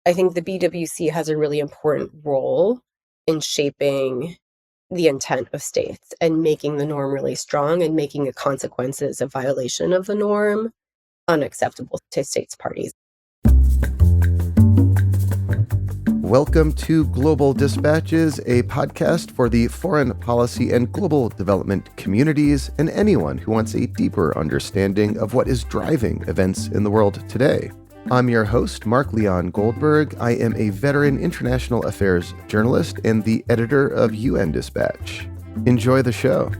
I think the BWC has a really important role in shaping the intent of states and making the norm really strong and making the consequences of violation of the norm unacceptable to states parties. Welcome to Global Dispatches, a podcast for the foreign policy and global development communities and anyone who wants a deeper understanding of what is driving events in the world today. I'm your host, Mark Leon Goldberg. I am a veteran international affairs journalist and the editor of UN Dispatch. Enjoy the show. –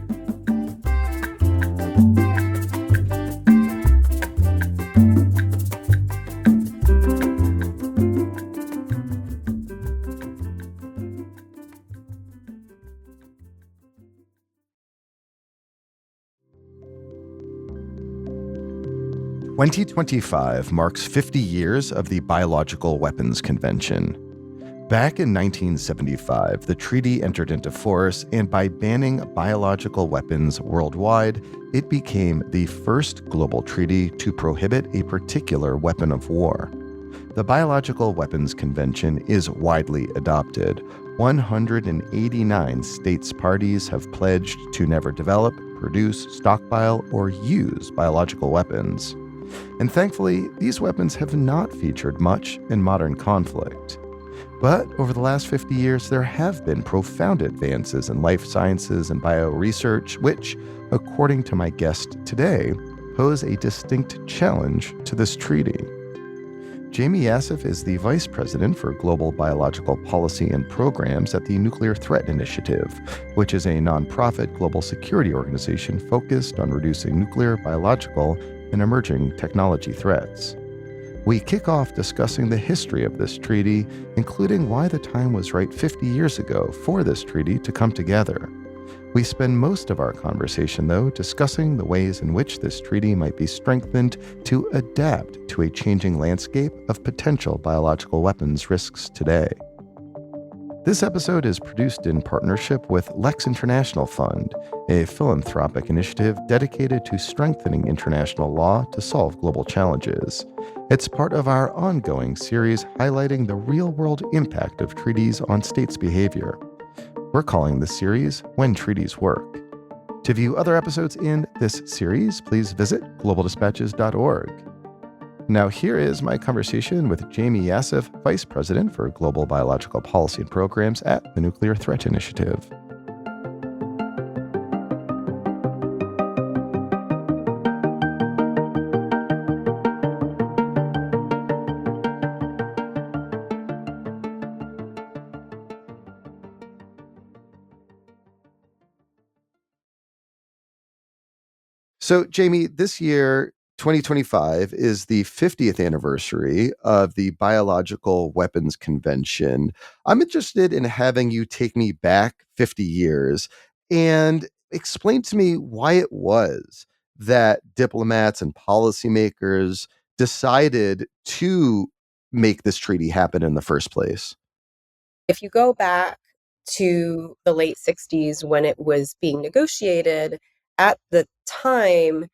2025 marks 50 years of the Biological Weapons Convention. Back in 1975, the treaty entered into force, and by banning biological weapons worldwide, it became the first global treaty to prohibit a particular weapon of war. The Biological Weapons Convention is widely adopted. 189 states parties have pledged to never develop, produce, stockpile, or use biological weapons. And thankfully, these weapons have not featured much in modern conflict. But over the last 50 years, there have been profound advances in life sciences and bioresearch, which, according to my guest today, pose a distinct challenge to this treaty. Jaime Yassif is the Vice President for Global Biological Policy and Programs at the Nuclear Threat Initiative, which is a nonprofit global security organization focused on reducing nuclear, biological, and emerging technology threats. We kick off discussing the history of this treaty, including why the time was right 50 years ago for this treaty to come together. We spend most of our conversation, though, discussing the ways in which this treaty might be strengthened to adapt to a changing landscape of potential biological weapons risks today. This episode is produced in partnership with Lex International Fund, a philanthropic initiative dedicated to strengthening international law to solve global challenges. It's part of our ongoing series highlighting the real-world impact of treaties on states' behavior. We're calling this series When Treaties Work. To view other episodes in this series, please visit globaldispatches.org. Now here is my conversation with Jaime Yassif, Vice President for Global Biological Policy and Programs at the Nuclear Threat Initiative. So, Jaime, this year, 2025, is the 50th anniversary of the Biological Weapons Convention. I'm interested in having you take me back 50 years and explain to me why it was that diplomats and policymakers decided to make this treaty happen in the first place. If you go back to the late 60s when it was being negotiated, at the time,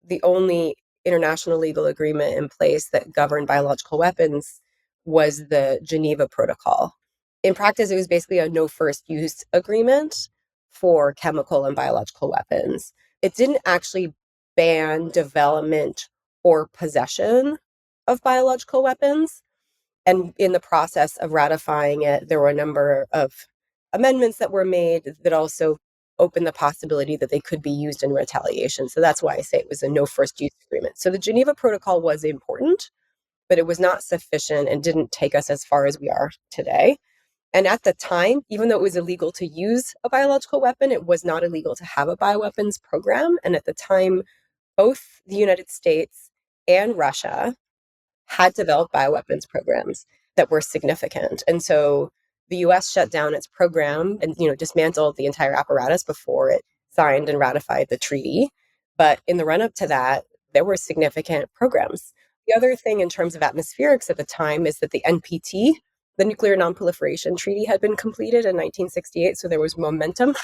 the only international legal agreement in place that governed biological weapons was the Geneva Protocol. In practice, it was basically a no first use agreement for chemical and biological weapons. It didn't actually ban development or possession of biological weapons. And in the process of ratifying it, there were a number of amendments that were made that also opened the possibility that they could be used in retaliation. So that's why I say it was a no first use agreement. So the Geneva Protocol was important, but it was not sufficient and didn't take us as far as we are today. And at the time, even though it was illegal to use a biological weapon, it was not illegal to have a bioweapons program. And at the time, both the United States and Russia had developed bioweapons programs that were significant. And so the US shut down its program and, dismantled the entire apparatus before it signed and ratified the treaty. But in the run-up to that, there were significant programs. The other thing in terms of atmospherics at the time is that the NPT, the Nuclear Non-Proliferation Treaty, had been completed in 1968. So there was momentum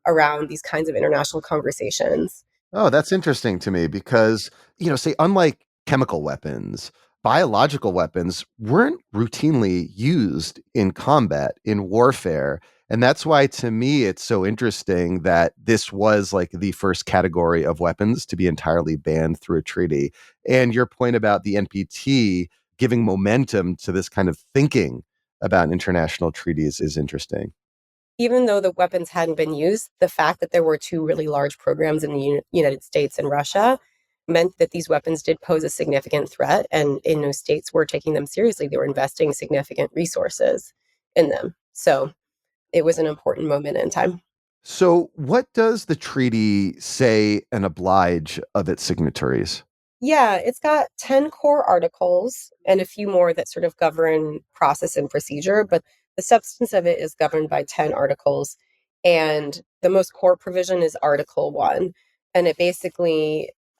around these kinds of international conversations. Oh, that's interesting to me because, say, unlike chemical weapons, biological weapons weren't routinely used in combat, in warfare. And that's why, to me, it's so interesting that this was like the first category of weapons to be entirely banned through a treaty. And your point about the NPT giving momentum to this kind of thinking about international treaties is interesting. Even though the weapons hadn't been used, the fact that there were two really large programs in the United States and Russia meant that these weapons did pose a significant threat. And in those states were taking them seriously. They were investing significant resources in them. So it was an important moment in time. So, what does the treaty say and oblige of its signatories? Yeah, it's got 10 core articles and a few more that sort of govern process and procedure, but the substance of it is governed by 10 articles. And the most core provision is Article 1. And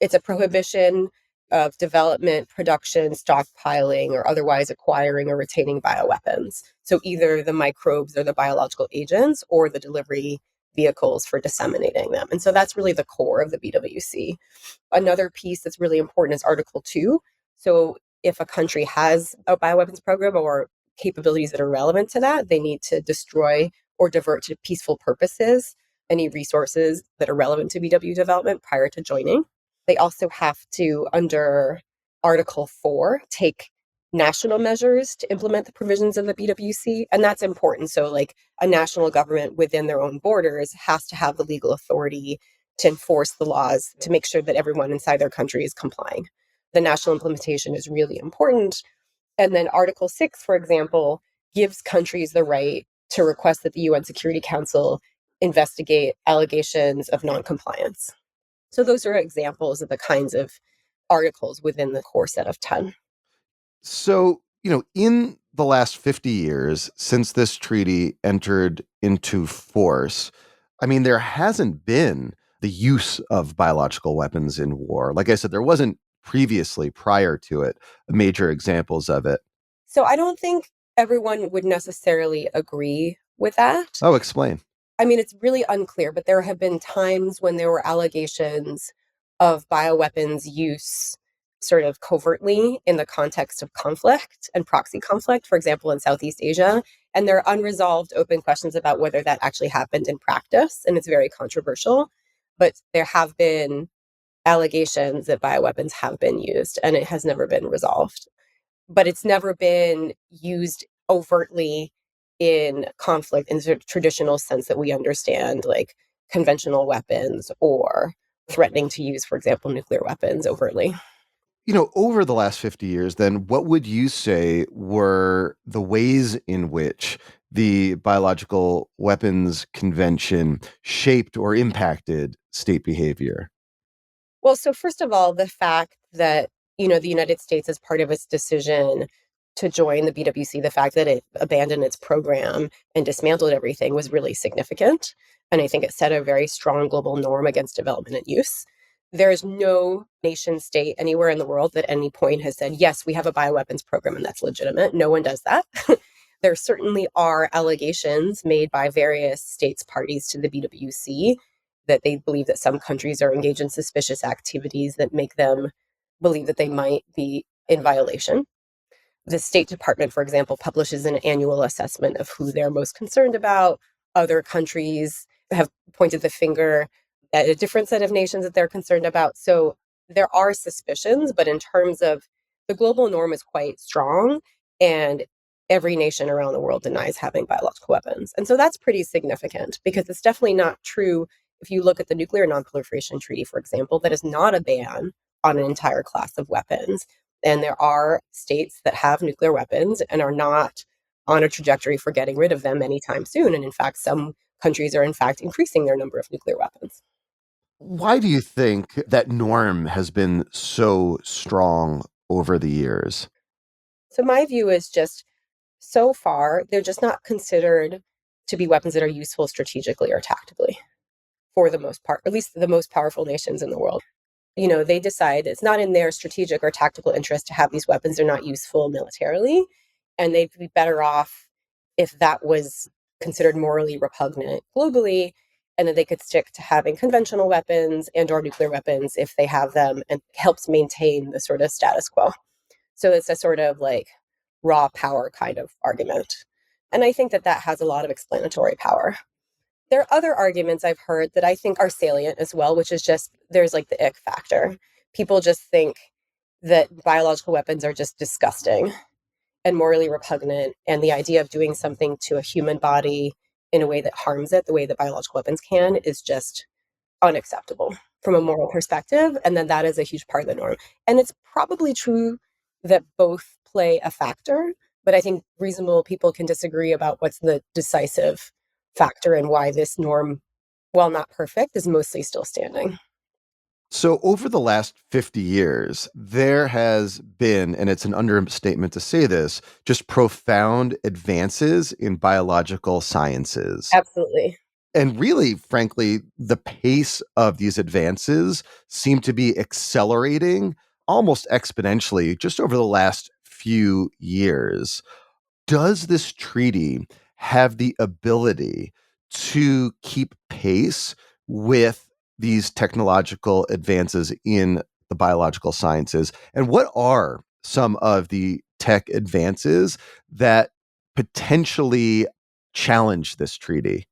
it's a prohibition of development, production, stockpiling, or otherwise acquiring or retaining bioweapons. So either the microbes or the biological agents or the delivery vehicles for disseminating them. And so that's really the core of the BWC. Another piece that's really important is Article 2. So if a country has a bioweapons program or capabilities that are relevant to that, they need to destroy or divert to peaceful purposes any resources that are relevant to BW development prior to joining. They also have to, under Article 4, take national measures to implement the provisions of the BWC. And that's important. So, like, a national government within their own borders has to have the legal authority to enforce the laws to make sure that everyone inside their country is complying. The national implementation is really important. And then Article 6, for example, gives countries the right to request that the UN Security Council investigate allegations of noncompliance. So those are examples of the kinds of articles within the core set of 10. So, in the last 50 years since this treaty entered into force, I mean, there hasn't been the use of biological weapons in war. Like I said, there wasn't previously, prior to it, major examples of it. So I don't think everyone would necessarily agree with that. Oh, explain. I mean, it's really unclear, but there have been times when there were allegations of bioweapons use sort of covertly in the context of conflict and proxy conflict, for example, in Southeast Asia. And there are unresolved open questions about whether that actually happened in practice. And it's very controversial. But there have been allegations that bioweapons have been used, and it has never been resolved. But it's never been used overtly in conflict in the traditional sense that we understand, like conventional weapons or threatening to use, for example, nuclear weapons overtly. Over the last 50 years, then, what would you say were the ways in which the Biological Weapons Convention shaped or impacted state behavior? Well, so first of all, the fact that, the United States, as part of its decision to join the BWC, the fact that it abandoned its program and dismantled everything was really significant. And I think it set a very strong global norm against development and use. There is no nation state anywhere in the world that at any point has said, yes, we have a bioweapons program and that's legitimate. No one does that. There certainly are allegations made by various states parties to the BWC that they believe that some countries are engaged in suspicious activities that make them believe that they might be in violation. The State Department, for example, publishes an annual assessment of who they're most concerned about. Other countries have pointed the finger at a different set of nations that they're concerned about. So there are suspicions, but in terms of the global norm is quite strong, and every nation around the world denies having biological weapons. And so that's pretty significant because it's definitely not true. If you look at the Nuclear Nonproliferation Treaty, for example, that is not a ban on an entire class of weapons. And there are states that have nuclear weapons and are not on a trajectory for getting rid of them anytime soon. And in fact, some countries are in fact increasing their number of nuclear weapons. Why do you think that norm has been so strong over the years? So my view is just so far, they're just not considered to be weapons that are useful strategically or tactically for the most part, or at least the most powerful nations in the world. They decide it's not in their strategic or tactical interest to have these weapons. They're not useful militarily, and they'd be better off if that was considered morally repugnant globally, and that they could stick to having conventional weapons and or nuclear weapons if they have them and helps maintain the sort of status quo. So it's a sort of like raw power kind of argument. And I think that that has a lot of explanatory power. There are other arguments I've heard that I think are salient as well, which is just there's like the ick factor. People just think that biological weapons are just disgusting and morally repugnant. And the idea of doing something to a human body in a way that harms it, the way that biological weapons can, is just unacceptable from a moral perspective. And then that is a huge part of the norm. And it's probably true that both play a factor, but I think reasonable people can disagree about what's the decisive factor and why this norm, while not perfect, is mostly still standing. So, over the last 50 years, there has been, and it's an understatement to say this, just profound advances in biological sciences. Absolutely. And really, frankly, the pace of these advances seem to be accelerating almost exponentially just over the last few years. Does this treaty have the ability to keep pace with these technological advances in the biological sciences? And what are some of the tech advances that potentially challenge this treaty?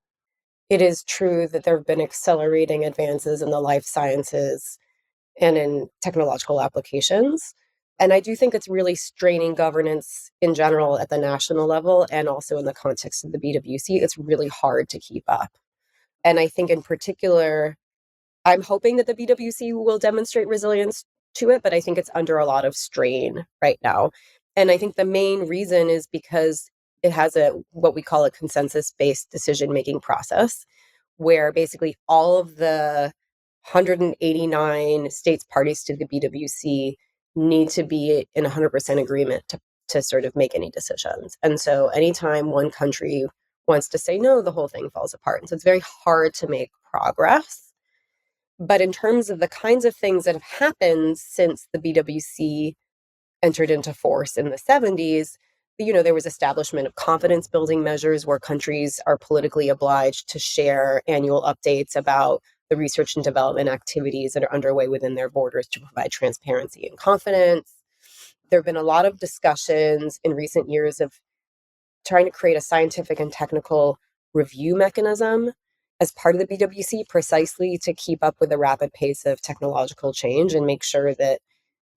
It is true that there have been accelerating advances in the life sciences and in technological applications. And I do think it's really straining governance in general at the national level and also in the context of the BWC. It's really hard to keep up. And I think in particular, I'm hoping that the BWC will demonstrate resilience to it, but I think it's under a lot of strain right now. And I think the main reason is because it has a what we call a consensus-based decision-making process, where basically all of the 189 states parties to the BWC need to be in 100% agreement to sort of make any decisions. And so anytime one country wants to say no, the whole thing falls apart. And so it's very hard to make progress. But in terms of the kinds of things that have happened since the BWC entered into force in the 70s, there was establishment of confidence building measures where countries are politically obliged to share annual updates about the research and development activities that are underway within their borders to provide transparency and confidence. There have been a lot of discussions in recent years of trying to create a scientific and technical review mechanism as part of the BWC precisely to keep up with the rapid pace of technological change and make sure that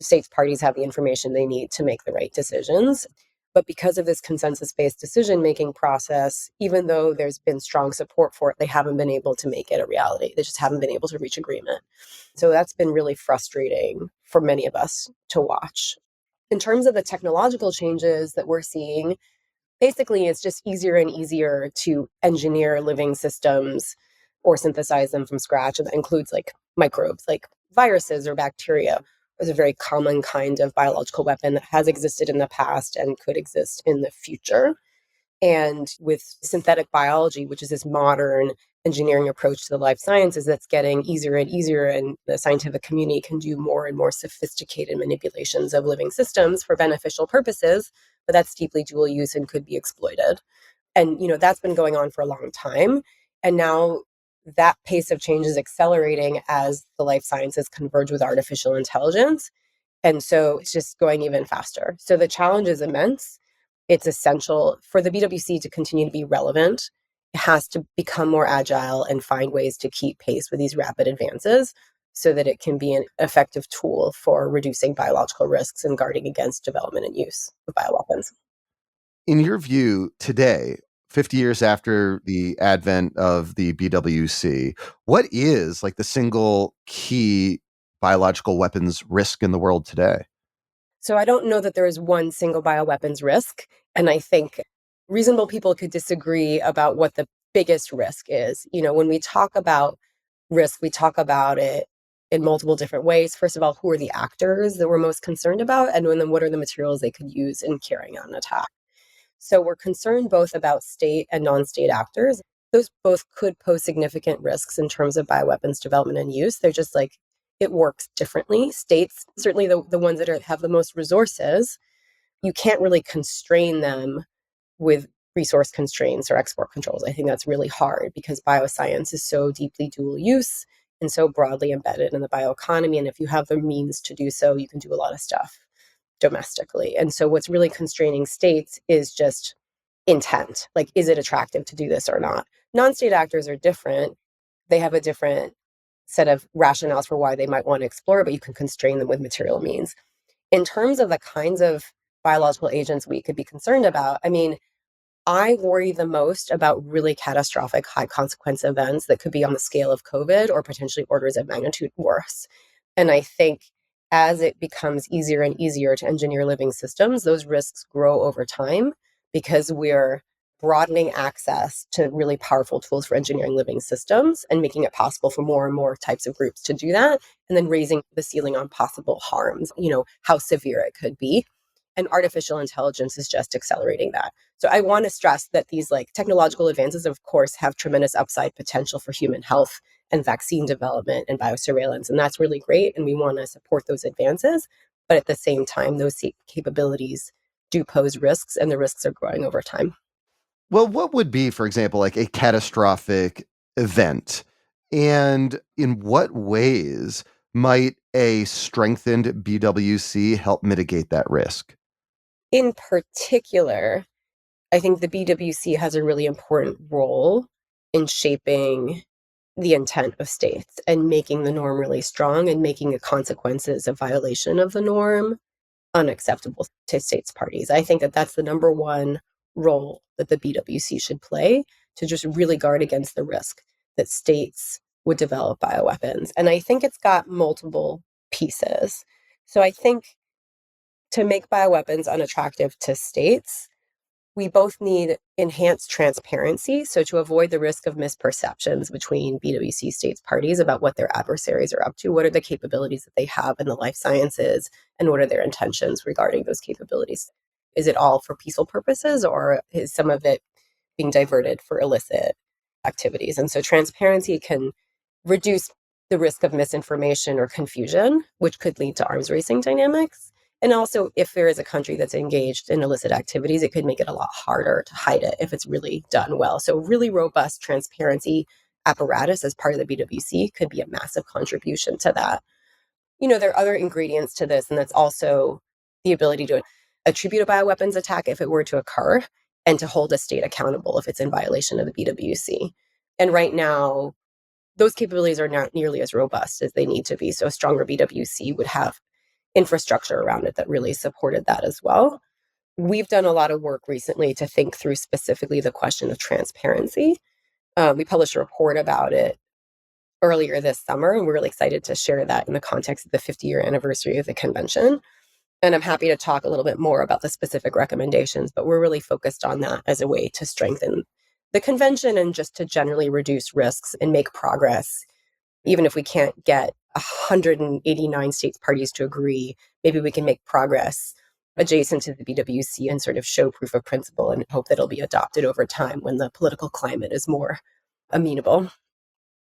states parties have the information they need to make the right decisions. But because of this consensus based decision making process, even though there's been strong support for it, they haven't been able to make it a reality. They just haven't been able to reach agreement. So that's been really frustrating for many of us to watch. In terms of the technological changes that we're seeing, basically it's just easier and easier to engineer living systems or synthesize them from scratch. And that includes like microbes, like viruses or bacteria. Is a very common kind of biological weapon that has existed in the past and could exist in the future. And with synthetic biology, which is this modern engineering approach to the life sciences that's getting easier and easier, and the scientific community can do more and more sophisticated manipulations of living systems for beneficial purposes, but that's deeply dual use and could be exploited. And that's been going on for a long time. And now that pace of change is accelerating as the life sciences converge with artificial intelligence. And so it's just going even faster. So the challenge is immense. It's essential for the BWC to continue to be relevant. It has to become more agile and find ways to keep pace with these rapid advances so that it can be an effective tool for reducing biological risks and guarding against development and use of bioweapons. In your view, today, 50 years after the advent of the BWC, what is like the single key biological weapons risk in the world today? So I don't know that there is one single bioweapons risk. And I think reasonable people could disagree about what the biggest risk is. When we talk about risk, we talk about it in multiple different ways. First of all, who are the actors that we're most concerned about? And then what are the materials they could use in carrying out an attack? So we're concerned both about state and non-state actors. Those both could pose significant risks in terms of bioweapons development and use. They're just like, it works differently. States, certainly the ones that have the most resources, you can't really constrain them with resource constraints or export controls. I think that's really hard because bioscience is so deeply dual use and so broadly embedded in the bioeconomy. And if you have the means to do so, you can do a lot of stuff. domestically. And so what's really constraining states is just intent. Like, is it attractive to do this or not? Non-state actors are different. They have a different set of rationales for why they might want to explore it, but you can constrain them with material means. In terms of the kinds of biological agents we could be concerned about, I mean, I worry the most about really catastrophic high consequence events that could be on the scale of COVID or potentially orders of magnitude worse. And I think as it becomes easier and easier to engineer living systems, those risks grow over time because we're broadening access to really powerful tools for engineering living systems and making it possible for more and more types of groups to do that, and then raising the ceiling on possible harms, how severe it could be. And artificial intelligence is just accelerating that. So I want to stress that these like technological advances, of course, have tremendous upside potential for human health and vaccine development and biosurveillance. And that's really great. And we want to support those advances. But at the same time, those capabilities do pose risks, and the risks are growing over time. Well, what would be, for example, like a catastrophic event? And in what ways might a strengthened BWC help mitigate that risk? In particular, I think the BWC has a really important role in shaping the intent of states and making the norm really strong and making the consequences of violation of the norm unacceptable to states parties. I think that that's the number one role that the BWC should play, to just really guard against the risk that states would develop bioweapons. And I think it's got multiple pieces. So I think to make bioweapons unattractive to states, we both need enhanced transparency. So, to avoid the risk of misperceptions between BWC states parties about what their adversaries are up to, what are the capabilities that they have in the life sciences, and what are their intentions regarding those capabilities? Is it all for peaceful purposes, or is some of it being diverted for illicit activities? And so, transparency can reduce the risk of misinformation or confusion, which could lead to arms racing dynamics. And also, if there is a country that's engaged in illicit activities, it could make it a lot harder to hide it if it's really done well. So, really robust transparency apparatus as part of the BWC could be a massive contribution to that. There are other ingredients to this, and that's also the ability to attribute a bioweapons attack if it were to occur, and to hold a state accountable if it's in violation of the BWC. And right now, those capabilities are not nearly as robust as they need to be. So, a stronger BWC would have infrastructure around it that really supported that as well. We've done a lot of work recently to think through specifically the question of transparency. We published a report about it earlier this summer, and we're really excited to share that in the context of the 50-year anniversary of the convention. And I'm happy to talk a little bit more about the specific recommendations, but we're really focused on that as a way to strengthen the convention and just to generally reduce risks and make progress. Even if we can't get 189 states parties to agree, maybe we can make progress adjacent to the BWC and sort of show proof of principle and hope that it'll be adopted over time when the political climate is more amenable.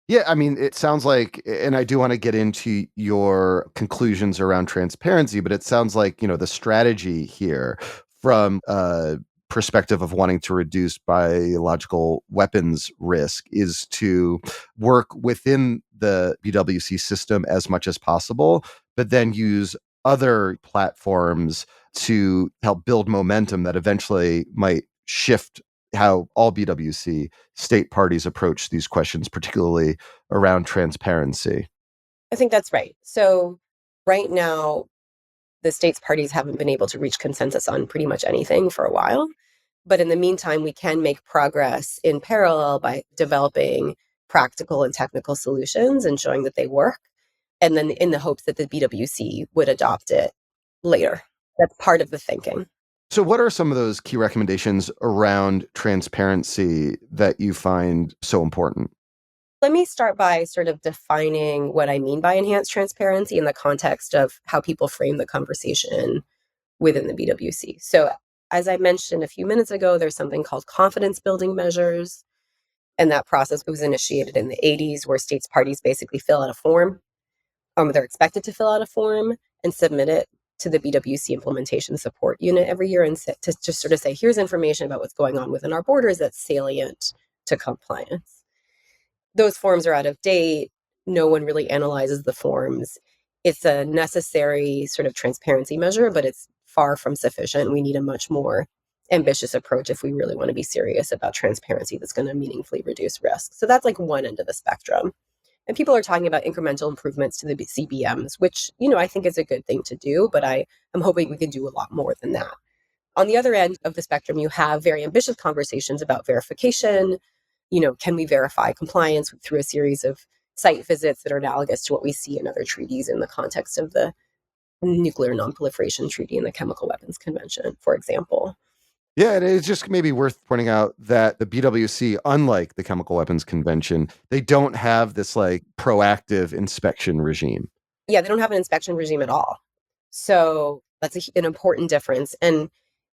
Yeah, I mean, it sounds like, and I do want to get into your conclusions around transparency, but it sounds like, the strategy here from a perspective of wanting to reduce biological weapons risk is to work within the BWC system as much as possible, but then use other platforms to help build momentum that eventually might shift how all BWC state parties approach these questions, particularly around transparency. I think that's right. So, right now, the states parties haven't been able to reach consensus on pretty much anything for a while. But in the meantime, we can make progress in parallel by developing practical and technical solutions and showing that they work. And then in the hopes that the BWC would adopt it later. That's part of the thinking. So, what are some of those key recommendations around transparency that you find so important? Let me start by sort of defining what I mean by enhanced transparency in the context of how people frame the conversation within the BWC. So, as I mentioned a few minutes ago, there's something called confidence building measures. And that process was initiated in the 80s, where states parties basically fill out a form. They're expected to fill out a form and submit it to the BWC implementation support unit every year, and to just sort of say, here's information about what's going on within our borders that's salient to compliance. Those forms are out of date. No one really analyzes the forms. It's a necessary sort of transparency measure, but it's far from sufficient. We need a much more ambitious approach if we really want to be serious about transparency that's going to meaningfully reduce risk. So that's like one end of the spectrum. And people are talking about incremental improvements to the CBMs, which, I think is a good thing to do, but I'm hoping we can do a lot more than that. On the other end of the spectrum, you have very ambitious conversations about verification. Can we verify compliance through a series of site visits that are analogous to what we see in other treaties in the context of the Nuclear Nonproliferation Treaty and the Chemical Weapons Convention, for example? Yeah, and it's just maybe worth pointing out that the BWC, unlike the Chemical Weapons Convention, they don't have this like proactive inspection regime. Yeah, they don't have an inspection regime at all. So that's an important difference. And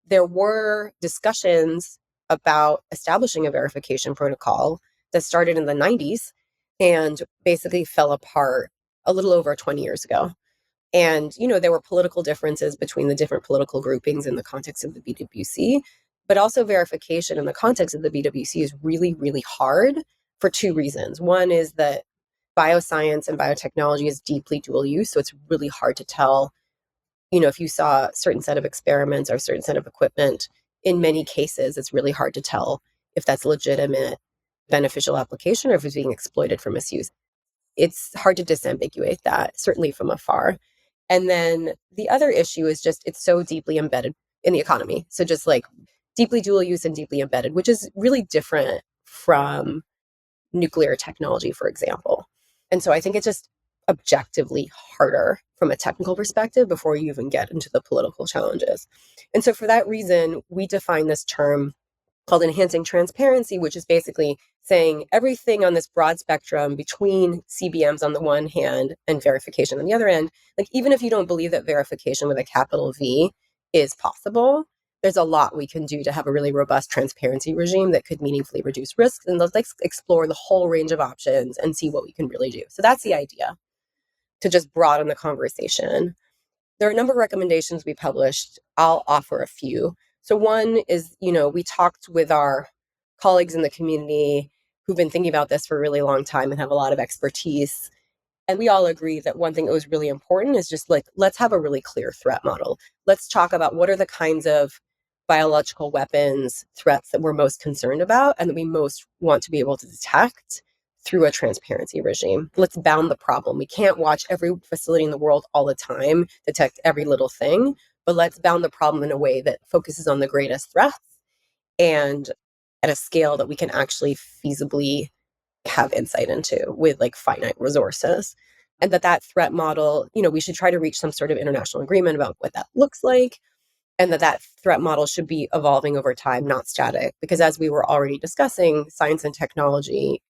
there were discussions about establishing a verification protocol that started in the 90s and basically fell apart a little over 20 years ago. And, there were political differences between the different political groupings in the context of the BWC, but also verification in the context of the BWC is really, really hard for two reasons. One is that bioscience and biotechnology is deeply dual use. So it's really hard to tell, if you saw a certain set of experiments or a certain set of equipment, in many cases, it's really hard to tell if that's legitimate beneficial application or if it's being exploited for misuse. It's hard to disambiguate that, certainly from afar. And then the other issue is just it's so deeply embedded in the economy. So just like deeply dual use and deeply embedded, which is really different from nuclear technology, for example. And so I think it's just objectively harder from a technical perspective before you even get into the political challenges. And so for that reason, we define this term called enhancing transparency, which is basically saying everything on this broad spectrum between CBMs on the one hand and verification on the other end. Like, even if you don't believe that verification with a capital V is possible, there's a lot we can do to have a really robust transparency regime that could meaningfully reduce risks. And let's explore the whole range of options and see what we can really do. So that's the idea, to just broaden the conversation. There are a number of recommendations we published. I'll offer a few. So one is, we talked with our colleagues in the community who've been thinking about this for a really long time and have a lot of expertise. And we all agree that one thing that was really important is just like, let's have a really clear threat model. Let's talk about what are the kinds of biological weapons threats that we're most concerned about and that we most want to be able to detect through a transparency regime. Let's bound the problem. We can't watch every facility in the world all the time, detect every little thing, but let's bound the problem in a way that focuses on the greatest threats and at a scale that we can actually feasibly have insight into with like finite resources. And that threat model, we should try to reach some sort of international agreement about what that looks like, and that threat model should be evolving over time, not static. Because as we were already discussing, science and technology,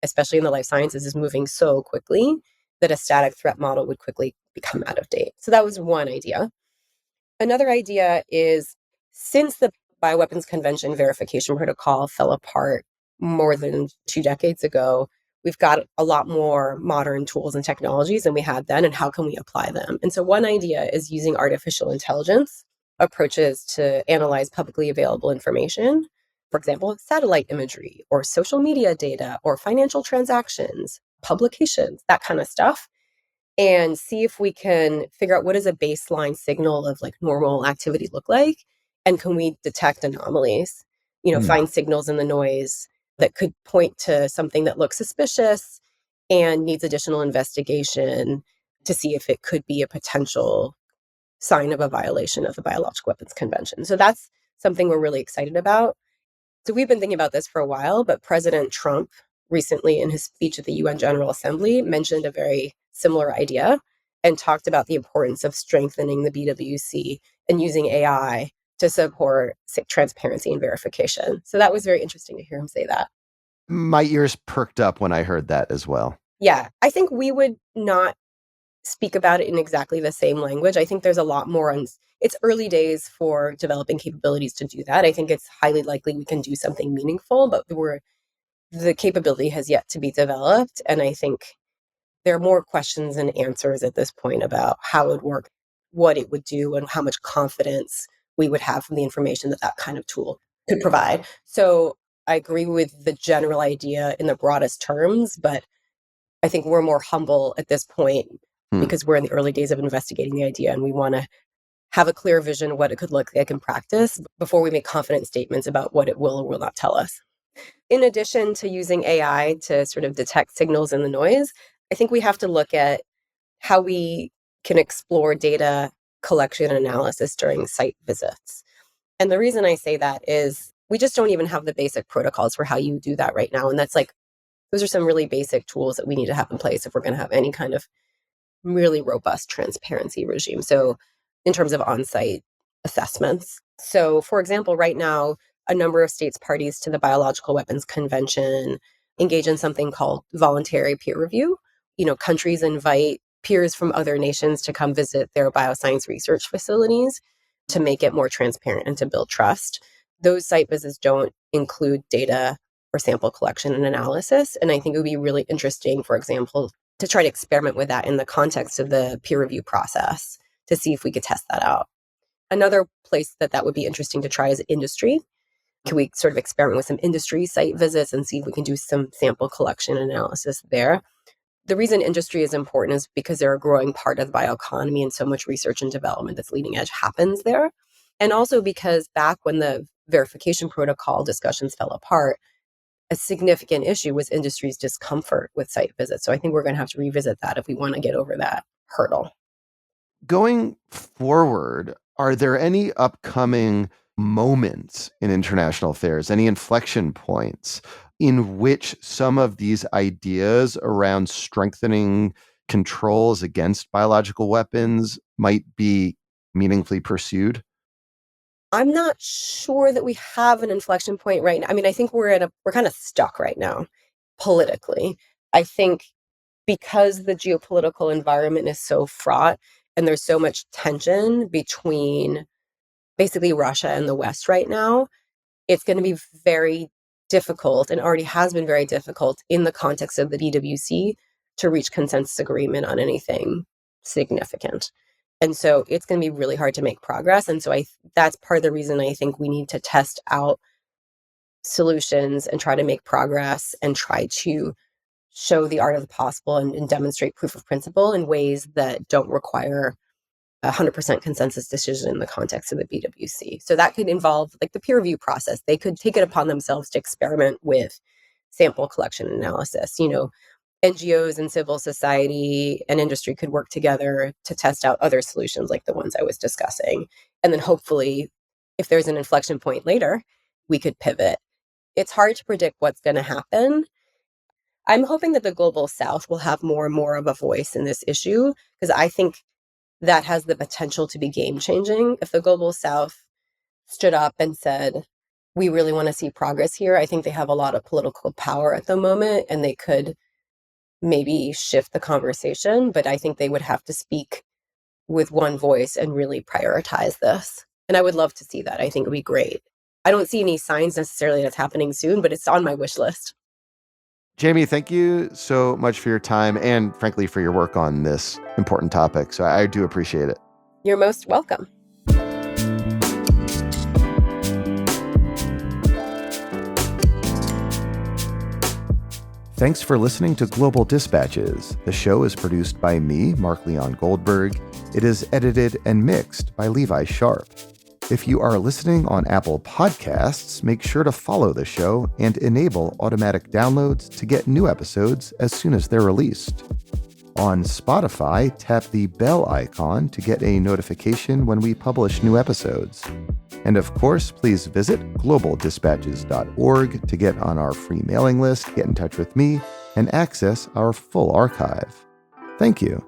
especially in the life sciences, is moving so quickly that a static threat model would quickly become out of date. So that was one idea. Another idea is, since the Bioweapons Convention verification protocol fell apart more than 2 decades ago, we've got a lot more modern tools and technologies than we had then, and how can we apply them? And so one idea is using artificial intelligence approaches to analyze publicly available information, for example, satellite imagery or social media data or financial transactions, publications, that kind of stuff, and see if we can figure out what does a baseline signal of like normal activity look like, and can we detect anomalies, Hmm. find signals in the noise that could point to something that looks suspicious and needs additional investigation to see if it could be a potential sign of a violation of the Biological Weapons Convention. So that's something we're really excited about. So we've been thinking about this for a while, but President Trump recently in his speech at the UN General Assembly mentioned a very similar idea and talked about the importance of strengthening the BWC and using AI to support transparency and verification. So that was very interesting to hear him say that. My ears perked up when I heard that as well. Yeah, I think we would not speak about it in exactly the same language. I think there's a lot more on it's early days for developing capabilities to do that. I think it's highly likely we can do something meaningful, but the capability has yet to be developed. And I think there are more questions and answers at this point about how it would work, what it would do, and how much confidence we would have from the information that that kind of tool could provide. So I agree with the general idea in the broadest terms, but I think we're more humble at this point because we're in the early days of investigating the idea and we want to have a clear vision of what it could look like in practice before we make confident statements about what it will or will not tell us. In addition to using AI to sort of detect signals in the noise, I think we have to look at how we can explore data collection and analysis during site visits. And the reason I say that is we just don't even have the basic protocols for how you do that right now. And that's like, those are some really basic tools that we need to have in place if we're going to have any kind of really robust transparency regime. So, in terms of on site assessments. So, for example, right now, a number of states parties to the Biological Weapons Convention engage in something called voluntary peer review. Countries invite peers from other nations to come visit their bioscience research facilities to make it more transparent and to build trust. Those site visits don't include data or sample collection and analysis. And I think it would be really interesting, for example, to try to experiment with that in the context of the peer review process to see if we could test that out. Another place that would be interesting to try is industry. Can we sort of experiment with some industry site visits and see if we can do some sample collection analysis there? The reason industry is important is because they're a growing part of the bioeconomy and so much research and development that's leading edge happens there. And also because back when the verification protocol discussions fell apart, a significant issue was industry's discomfort with site visits. So I think we're going to have to revisit that if we want to get over that hurdle. Going forward, are there any upcoming moments in international affairs, any inflection points in which some of these ideas around strengthening controls against biological weapons might be meaningfully pursued? I'm not sure that we have an inflection point right now. I mean, I think we're kind of stuck right now politically. I think because the geopolitical environment is so fraught and there's so much tension between basically Russia and the West right now, it's going to be very difficult and already has been very difficult in the context of the BWC to reach consensus agreement on anything significant. And so it's going to be really hard to make progress. And so that's part of the reason I think we need to test out solutions and try to make progress and try to show the art of the possible and demonstrate proof of principle in ways that don't require 100% consensus decision in the context of the BWC. So that could involve like the peer review process. They could take it upon themselves to experiment with sample collection analysis. NGOs and civil society and industry could work together to test out other solutions like the ones I was discussing. And then hopefully, if there's an inflection point later, we could pivot. It's hard to predict what's going to happen. I'm hoping that the global South will have more and more of a voice in this issue because I think that has the potential to be game changing. If the global South stood up and said, we really want to see progress here, I think they have a lot of political power at the moment and they could maybe shift the conversation, but I think they would have to speak with one voice and really prioritize this. And I would love to see that. I think it would be great. I don't see any signs necessarily that's happening soon, but it's on my wish list. Jaime, thank you so much for your time and frankly for your work on this important topic. So I do appreciate it. You're most welcome. Thanks for listening to Global Dispatches. The show is produced by me, Mark Leon Goldberg. It is edited and mixed by Levi Sharp. If you are listening on Apple Podcasts, make sure to follow the show and enable automatic downloads to get new episodes as soon as they're released. On Spotify, tap the bell icon to get a notification when we publish new episodes. And of course, please visit globaldispatches.org to get on our free mailing list, get in touch with me, and access our full archive. Thank you.